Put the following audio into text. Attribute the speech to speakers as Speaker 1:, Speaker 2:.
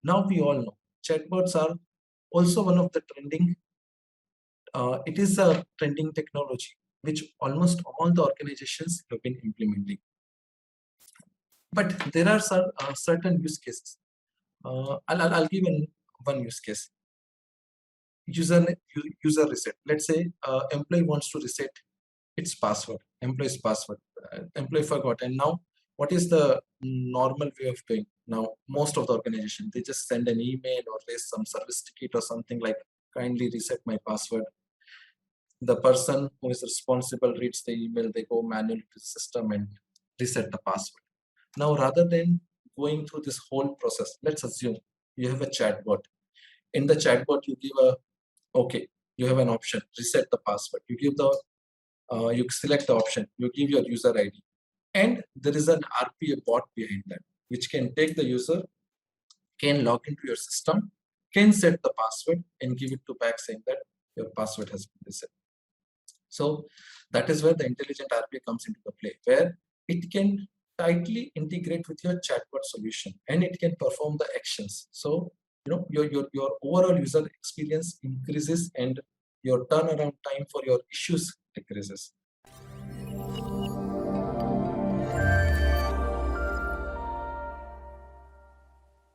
Speaker 1: Now we all know chatbots are also one of the trending. It is a trending technology which almost all the organizations have been implementing. But there are some certain use cases. I'll give one use case. User reset. Let's say employee wants to reset its password, employee's password. Employee forgot, and now what is the normal way of doing? Now most of the organization, they just send an email or raise some service ticket or something like kindly reset my password. The person who is responsible reads the email, they go manually to the system and reset the password. Now rather than going through this whole process, let's assume you have a chatbot. In the chatbot you give a, okay, you have an option, reset the password. You give the you select the option, you give your user ID, and there is an RPA bot behind that, which can take the user, can log into your system, can set the password, and give it to back saying that your password has been reset. So that is where the intelligent RPA comes into the play, where it can tightly integrate with your chatbot solution and it can perform the actions. So your overall user experience increases and your turnaround time for your issues decreases.